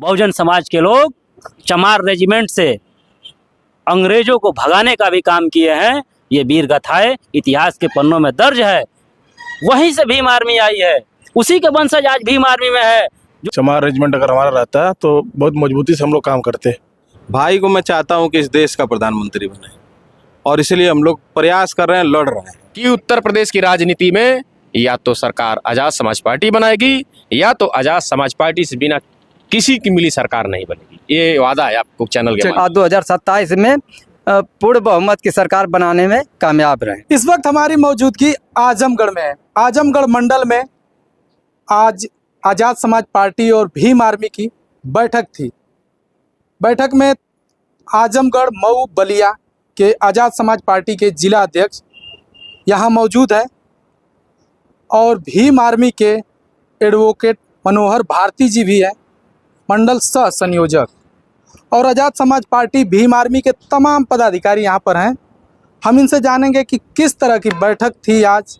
बहुजन समाज के लोग चमार रेजिमेंट से अंग्रेजों को भगाने का भी काम किए हैं। ये वीर गाथाएं इतिहास के पन्नों में दर्ज है। वहीं से भीम आर्मी आई है, उसी के वंशज आज भीम आर्मी में है। चमार रेजिमेंट अगर हमारा रहता है तो बहुत मजबूती से हम लोग काम करते। भाई को मैं चाहता हूं कि इस देश का प्रधानमंत्री बने और इसलिए हम लोग प्रयास कर रहे हैं, लड़ रहे हैं कि उत्तर प्रदेश की राजनीति में या तो सरकार आजाद समाज पार्टी बनाएगी या तो आजाद समाज पार्टी से बिना किसी की मिली सरकार नहीं बनेगी। ये वादा है आपको चैनल के माध्यम से। 2027 में पूर्ण बहुमत की सरकार बनाने में कामयाब रहे। इस वक्त हमारी मौजूदगी आजमगढ़ में है। आजमगढ़ मंडल में आज आजाद समाज पार्टी और भीम आर्मी की बैठक थी। बैठक में आजमगढ़, मऊ, बलिया के आजाद समाज पार्टी के जिला अध्यक्ष यहाँ मौजूद है और भीम आर्मी के एडवोकेट मनोहर भारती जी भी है, मंडल सह संयोजक, और आजाद समाज पार्टी भीम आर्मी के तमाम पदाधिकारी यहाँ पर हैं। हम इनसे जानेंगे कि किस तरह की बैठक थी आज।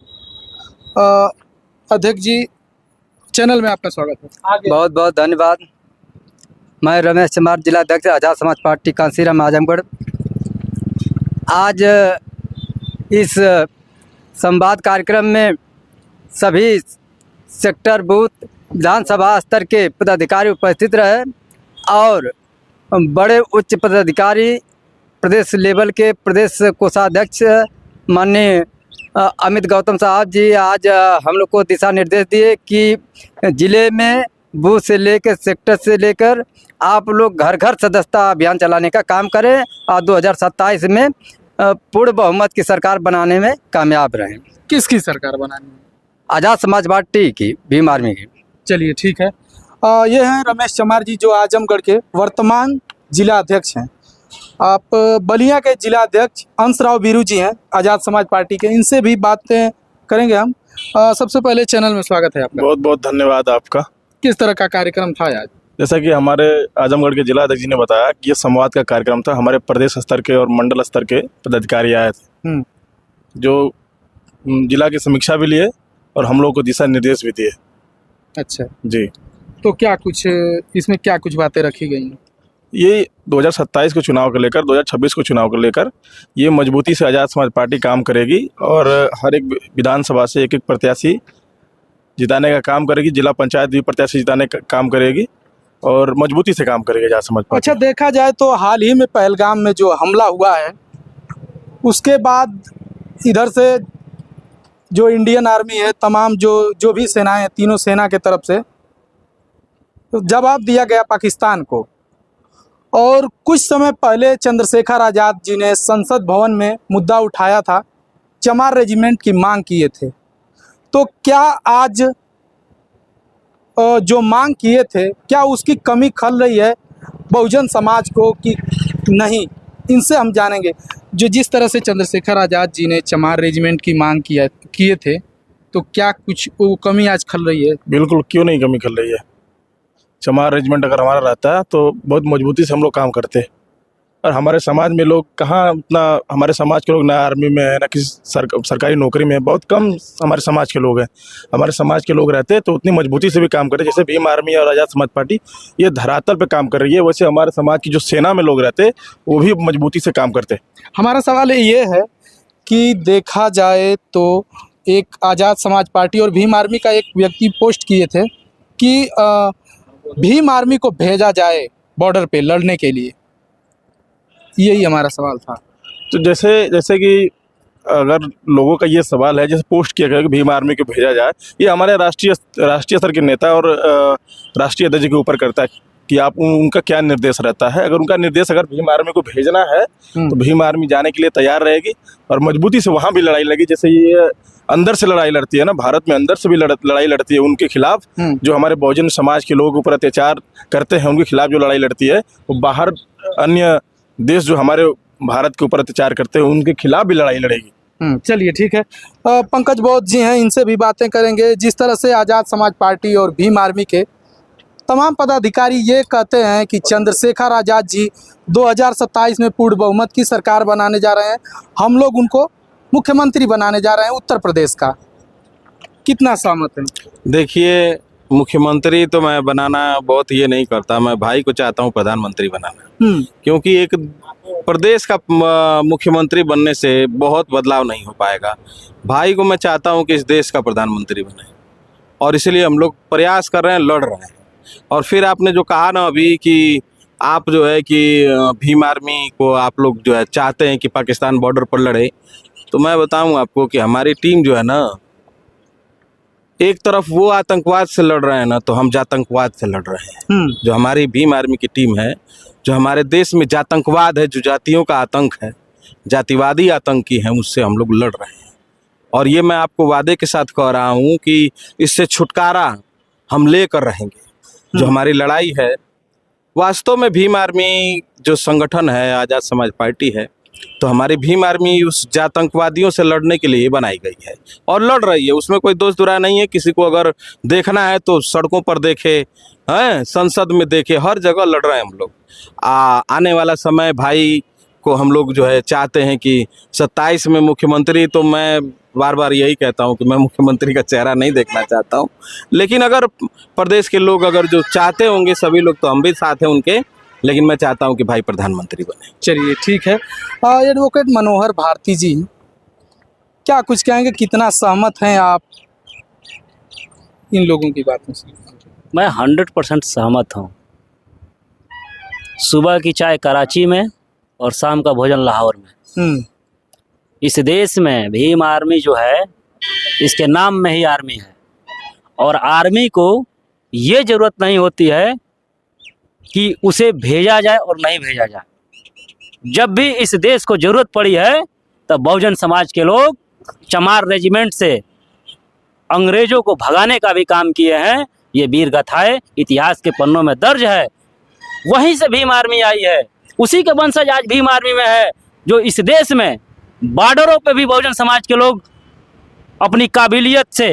अध्यक्ष जी, चैनल में आपका स्वागत है। बहुत बहुत धन्यवाद। मैं रमेश चमार, जिला अध्यक्ष आजाद समाज पार्टी कांसीराम आजमगढ़। आज इस संवाद कार्यक्रम में सभी सेक्टर, बूथ, विधानसभा स्तर के पदाधिकारी उपस्थित रहे और बड़े उच्च पदाधिकारी, प्रदेश लेवल के प्रदेश कोषाध्यक्ष माननीय अमित गौतम साहब जी आज हम लोग को दिशा निर्देश दिए कि ज़िले में बूथ से लेकर, सेक्टर से लेकर आप लोग घर घर सदस्यता अभियान चलाने का काम करें और 2027 में पूर्ण बहुमत की सरकार बनाने में कामयाब रहें। किसकी सरकार बनानी है? आजाद समाज पार्टी की, भीम आर्मी की। चलिए ठीक है। ये हैं रमेश चमार जी, जो आजमगढ़ के वर्तमान जिला अध्यक्ष हैं। आप बलिया के जिला अध्यक्ष अंशराव बीरू जी हैं, आजाद समाज पार्टी के। इनसे भी बातें करेंगे हम। सबसे पहले चैनल में स्वागत है आपका। बहुत बहुत धन्यवाद आपका। किस तरह का कार्यक्रम था आज? जैसा कि हमारे आजमगढ़ के जिला अध्यक्ष जी ने बताया कि ये संवाद का कार्यक्रम था। हमारे प्रदेश स्तर के और मंडल स्तर के पदाधिकारी आए थे, जो जिला की समीक्षा भी लिए और हम लोग को दिशा निर्देश भी दिए। अच्छा जी, तो क्या कुछ इसमें क्या कुछ बातें रखी गई हैं? ये 2027 के चुनाव को लेकर, 2026 को चुनाव को लेकर ये मजबूती से आज़ाद समाज पार्टी काम करेगी और हर एक विधानसभा से एक एक प्रत्याशी जिताने का काम करेगी। जिला पंचायत भी प्रत्याशी जिताने का काम करेगी और मजबूती से काम करेगी आज़ाद समाज पार्टी। अच्छा, देखा जाए तो हाल ही में पहलगाम में जो हमला हुआ है, उसके बाद इधर से जो इंडियन आर्मी है, तमाम जो भी सेनाएं हैं, तीनों सेना के तरफ से तो जवाब दिया गया पाकिस्तान को। और कुछ समय पहले चंद्रशेखर आज़ाद जी ने संसद भवन में मुद्दा उठाया था, चमार रेजिमेंट की मांग किए थे। तो क्या आज जो मांग किए थे, क्या उसकी कमी खल रही है बहुजन समाज को कि नहीं? इनसे हम जानेंगे। जो जिस तरह से चंद्रशेखर आज़ाद जी ने चमार रेजिमेंट की मांग किए थे, तो क्या कुछ वो कमी आज खल रही है? बिल्कुल, क्यों नहीं कमी खल रही है। चमार रेजिमेंट अगर हमारा रहता है तो बहुत मजबूती से हम लोग काम करते। और हमारे समाज में लोग कहाँ उतना, हमारे समाज के लोग ना आर्मी में है, ना किसी सरकारी नौकरी में, बहुत कम हमारे समाज के लोग हैं। हमारे समाज के लोग रहते तो उतनी मजबूती से भी काम करते। जैसे भीम आर्मी और आज़ाद समाज पार्टी ये धरातल पे काम कर रही है, वैसे हमारे समाज की जो सेना में लोग रहते वो भी मजबूती से काम करते। हमारा सवाल ये है कि देखा जाए तो एक आज़ाद समाज पार्टी और भीम आर्मी का एक व्यक्ति पोस्ट किए थे कि भीम आर्मी को भेजा जाए बॉर्डर पे लड़ने के लिए। यही हमारा सवाल था। तो जैसे कि अगर लोगों का ये सवाल है, जैसे पोस्ट किया गया कि भीम आर्मी को भेजा जाए, ये हमारे राष्ट्रीय स्तर के नेता और राष्ट्रीय अध्यक्ष के ऊपर करता है कि आप उनका क्या निर्देश रहता है। अगर उनका निर्देश अगर भीम आर्मी को भेजना है तो भीम आर्मी जाने के लिए तैयार रहेगी और मजबूती से वहाँ भी लड़ाई लगी। जैसे ये अंदर से लड़ाई लड़ती है ना, भारत में अंदर से भी लड़ाई लड़ती है उनके खिलाफ। जो हमारे बहुजन समाज के लोग ऊपर अत्याचार करते हैं, उनके खिलाफ जो लड़ाई लड़ती है, वो बाहर अन्य देश जो हमारे भारत के ऊपर अत्याचार करते हैं उनके खिलाफ भी लड़ाई लड़ेगी। चलिए ठीक है। पंकज बौद्ध जी हैं, इनसे भी बातें करेंगे। जिस तरह से आज़ाद समाज पार्टी और भीम आर्मी के तमाम पदाधिकारी ये कहते हैं कि चंद्रशेखर आज़ाद जी 2027 में पूर्ण बहुमत की सरकार बनाने जा रहे हैं, हम लोग उनको मुख्यमंत्री बनाने जा रहे हैं उत्तर प्रदेश का, कितना सहमत है? देखिए, मुख्यमंत्री तो मैं बनाना बहुत ये नहीं करता, मैं भाई को चाहता हूँ प्रधानमंत्री बनाना, क्योंकि एक प्रदेश का मुख्यमंत्री बनने से बहुत बदलाव नहीं हो पाएगा। भाई को मैं चाहता हूँ कि इस देश का प्रधानमंत्री बने, और इसीलिए हम लोग प्रयास कर रहे हैं, लड़ रहे हैं। और फिर आपने जो कहा ना अभी कि आप जो है कि भीम आर्मी को आप लोग जो है चाहते हैं कि पाकिस्तान बॉर्डर पर लड़े, तो मैं बताऊं आपको कि हमारी टीम जो है ना, एक तरफ वो आतंकवाद से लड़ रहे हैं ना, तो हम जातंकवाद से लड़ रहे हैं। जो हमारी भीम आर्मी की टीम है, जो हमारे देश में जातंकवाद है, जो जातियों का आतंक है, जातिवादी आतंकी है, उससे हम लोग लड़ रहे हैं। और ये मैं आपको वादे के साथ कह रहा हूँ कि इससे छुटकारा हम लेकर रहेंगे। जो हमारी लड़ाई है, वास्तव में भीम आर्मी जो संगठन है, आज़ाद समाज पार्टी है, तो हमारी भीम आर्मी उस जातंकवादियों से लड़ने के लिए बनाई गई है और लड़ रही है। उसमें कोई दोष दुरा नहीं है। किसी को अगर देखना है तो सड़कों पर देखे, हैं, संसद में देखे, हर जगह लड़ रहे हैं हम लोग। आने वाला समय भाई को हम लोग जो है चाहते हैं कि 27 में मुख्यमंत्री, तो मैं बार बार यही कहता हूं कि मैं मुख्यमंत्री का चेहरा नहीं देखना चाहता हूं, लेकिन अगर प्रदेश के लोग अगर जो चाहते होंगे सभी लोग, तो हम भी साथ हैं उनके, लेकिन मैं चाहता हूं कि भाई प्रधानमंत्री बने। चलिए ठीक है। एडवोकेट मनोहर भारती जी, क्या कुछ कहेंगे, कितना सहमत हैं आप इन लोगों की बातों से? मैं 100% सहमत हूँ। सुबह की चाय कराची में और शाम का भोजन लाहौर में। इस देश में भीम आर्मी जो है, इसके नाम में ही आर्मी है, और आर्मी को ये ज़रूरत नहीं होती है कि उसे भेजा जाए और नहीं भेजा जाए। जब भी इस देश को ज़रूरत पड़ी है, तब बहुजन समाज के लोग चमार रेजिमेंट से अंग्रेज़ों को भगाने का भी काम किए हैं। ये वीर गाथाएं इतिहास के पन्नों में दर्ज है। वहीं से भीम आर्मी आई है, उसी के वंशज आज भीम आर्मी में है, जो इस देश में बॉर्डरों पे भी बहुजन समाज के लोग अपनी काबिलियत से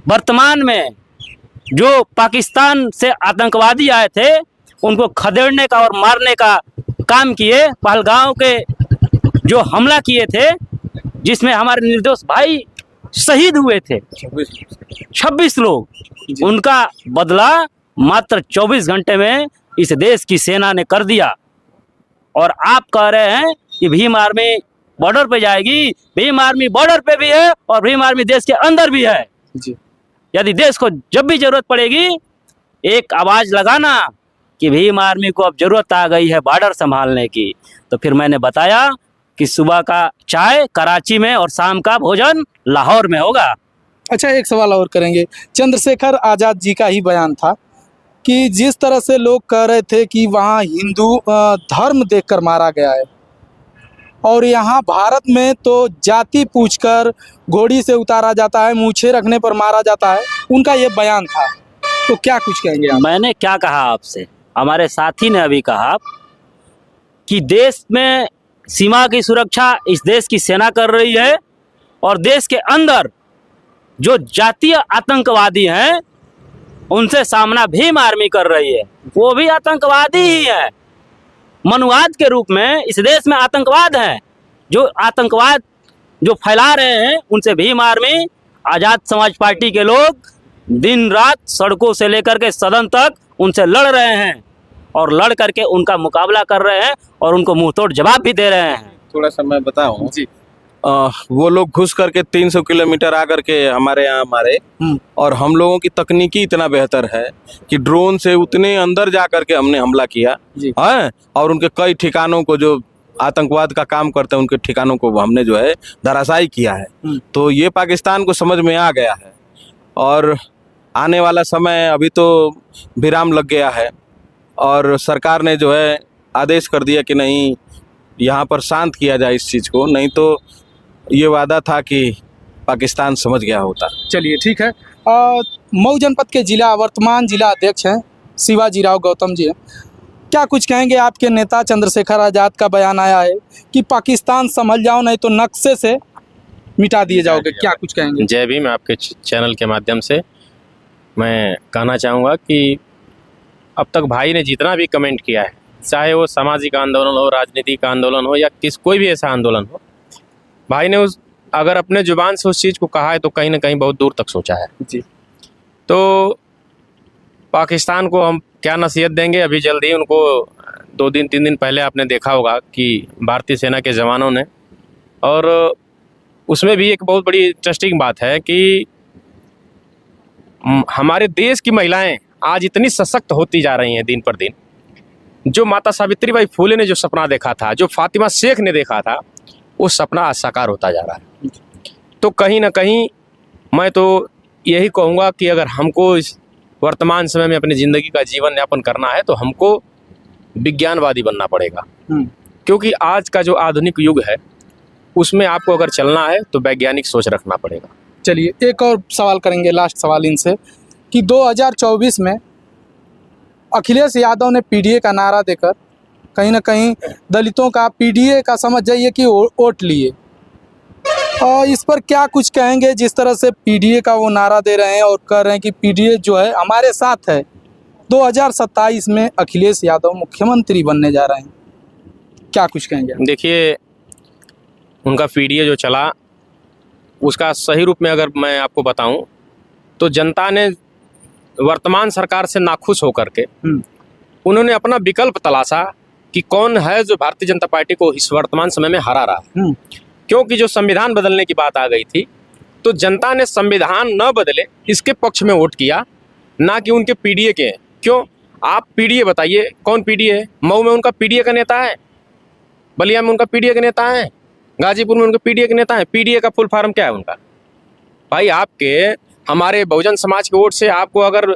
वर्तमान में जो पाकिस्तान से आतंकवादी आए थे उनको खदेड़ने का और मारने का काम किए। पहलगांव के जो हमला किए थे, जिसमें हमारे निर्दोष भाई शहीद हुए थे 26 लोग, उनका बदला मात्र 24 घंटे में इस देश की सेना ने कर दिया। और आप कह रहे हैं कि भीम आर्मी बॉर्डर पे जाएगी। भीम आर्मी बॉर्डर पे भी है और भीम आर्मी देश के अंदर भी है जी। यदि देश को जब भी जरूरत पड़ेगी, एक आवाज लगाना कि भीम आर्मी को अब जरूरत आ गई है बॉर्डर संभालने की, तो फिर मैंने बताया कि सुबह का चाय कराची में और शाम का भोजन लाहौर में होगा। अच्छा, एक सवाल और करेंगे। चंद्रशेखर आज़ाद जी का ही बयान था कि जिस तरह से लोग कह रहे थे कि वहाँ हिंदू धर्म देखकर मारा गया है, और यहाँ भारत में तो जाति पूछकर घोड़ी से उतारा जाता है, मूछे रखने पर मारा जाता है, उनका ये बयान था। तो क्या कुछ कहेंगे आप? मैंने क्या कहा आपसे, हमारे साथी ने अभी कहा कि देश में सीमा की सुरक्षा इस देश की सेना कर रही है, और देश के अंदर जो जातीय आतंकवादी हैं उनसे सामना भीम आर्मी कर रही है। वो भी आतंकवादी ही है। मनुवाद के रूप में इस देश में आतंकवाद है। जो आतंकवाद जो फैला रहे हैं, उनसे भीम आर्मी, आज़ाद समाज पार्टी के लोग दिन रात सड़कों से लेकर के सदन तक उनसे लड़ रहे हैं, और लड़ करके उनका मुकाबला कर रहे हैं और उनको मुंहतोड़ जवाब भी दे रहे हैं। थोड़ा सा मैं बताऊं जी, वो लोग घुस करके 300 किलोमीटर आ करके हमारे यहाँ मारे, और हम लोगों की तकनीकी इतना बेहतर है कि ड्रोन से उतने अंदर जा करके हमने हमला किया है, और उनके कई ठिकानों को, जो आतंकवाद का काम करते हैं, उनके ठिकानों को हमने जो है धराशायी किया है। तो ये पाकिस्तान को समझ में आ गया है, और आने वाला समय, अभी तो विराम लग गया है और सरकार ने जो है आदेश कर दिया कि नहीं, यहाँ पर शांत किया जाए इस चीज़ को, नहीं तो ये वादा था कि पाकिस्तान समझ गया होता। चलिए ठीक है। मऊ जनपद के वर्तमान जिला अध्यक्ष हैं शिवाजी राव गौतम जी हैं। क्या कुछ कहेंगे? आपके नेता चंद्रशेखर आज़ाद का बयान आया है कि पाकिस्तान संभल जाओ, नहीं तो नक्शे से मिटा दिए जाओगे। क्या कुछ कहेंगे? जय भीम। आपके चैनल के माध्यम से मैं कहना चाहूँगा कि अब तक भाई ने जितना भी कमेंट किया है, चाहे वो सामाजिक आंदोलन हो, राजनीतिक आंदोलन हो, या कोई भी ऐसा आंदोलन हो, भाई ने अगर अपने जुबान से उस चीज़ को कहा है तो कहीं ना कहीं बहुत दूर तक सोचा है जी। तो पाकिस्तान को हम क्या नसीहत देंगे। अभी जल्दी ही उनको 2 दिन 3 दिन पहले आपने देखा होगा कि भारतीय सेना के जवानों ने, और उसमें भी एक बहुत बड़ी इंटरेस्टिंग बात है कि हमारे देश की महिलाएं आज इतनी सशक्त होती जा रही हैं दिन पर दिन। जो माता सावित्रीबाई फुले ने जो सपना देखा था, जो फातिमा शेख ने देखा था, वो सपना आज साकार होता जा रहा है। तो कहीं ना कहीं मैं तो यही कहूँगा कि अगर हमको इस वर्तमान समय में अपनी ज़िंदगी का जीवन यापन करना है तो हमको विज्ञानवादी बनना पड़ेगा, क्योंकि आज का जो आधुनिक युग है उसमें आपको अगर चलना है तो वैज्ञानिक सोच रखना पड़ेगा। चलिए एक और सवाल करेंगे, लास्ट सवाल इनसे, कि 2024 में अखिलेश यादव ने पीडीए का नारा देकर कहीं ना कहीं दलितों का, पीडीए का समझ जाइए कि वोट लिए, और इस पर क्या कुछ कहेंगे? जिस तरह से पीडीए का वो नारा दे रहे हैं और कह रहे हैं कि पीडीए जो है हमारे साथ है, 2027 में अखिलेश यादव मुख्यमंत्री बनने जा रहे हैं, क्या कुछ कहेंगे? देखिए, उनका पीडीए जो चला उसका सही रूप में अगर मैं आपको बताऊं तो जनता ने वर्तमान सरकार से नाखुश होकर के उन्होंने अपना विकल्प तलाशा कि कौन है जो भारतीय जनता पार्टी को इस वर्तमान समय में हरा रहा है। क्योंकि जो संविधान बदलने की बात आ गई थी तो जनता ने संविधान न बदले इसके पक्ष में वोट किया, ना कि उनके पीडीए के। क्यों? आप पीडीए बताइए, कौन पीडीए है? मऊ में उनका पीडीए का नेता है, बलिया में उनका पीडीए का नेता है, गाजीपुर में उनके पीडीए के नेता है। पीडीए का फुल फॉर्म क्या है उनका? भाई आपके हमारे बहुजन समाज के वोट से आपको अगर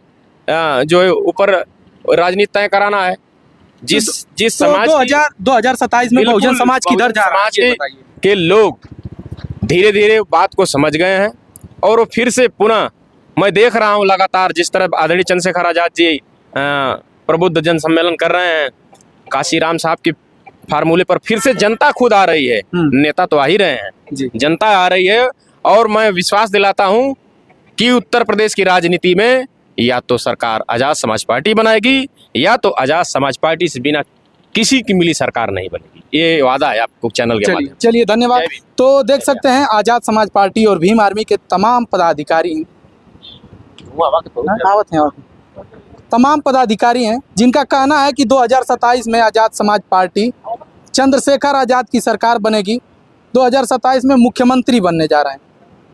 जो है ऊपर राजनीति तय कराना है, जिस समाज 2027 में बहुजन समाज किधर जा रहा है के लोग धीरे धीरे बात को समझ गए हैं और वो फिर से पुनः, मैं देख रहा हूँ लगातार जिस तरह आदरणीय चंद्रशेखर आजाद जी प्रबुद्ध जन सम्मेलन कर रहे हैं, काशीराम साहब की फार्मूले पर फिर से जनता खुद आ रही है। नेता तो आ ही रहे हैं, जनता आ रही है, और मैं विश्वास दिलाता हूं कि उत्तर प्रदेश की राजनीति में या तो सरकार आजाद समाज पार्टी बनाएगी या तो आजाद समाज पार्टी से बिना किसी की मिली सरकार नहीं बनेगी। ये वादा है आपको चैनल के माध्यम से। चलिए धन्यवाद। तो देख सकते हैं आजाद समाज पार्टी और भीम आर्मी के तमाम पदाधिकारी हैं जिनका कहना है कि 2027 में आजाद समाज पार्टी चंद्रशेखर आजाद की सरकार बनेगी, 2027 में मुख्यमंत्री बनने जा रहे हैं।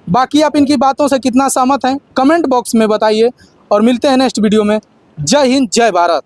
बाकी आप इनकी बातों से कितना सहमत हैं कमेंट बॉक्स में बताइए, और मिलते हैं नेक्स्ट वीडियो में। जय हिंद, जय भारत।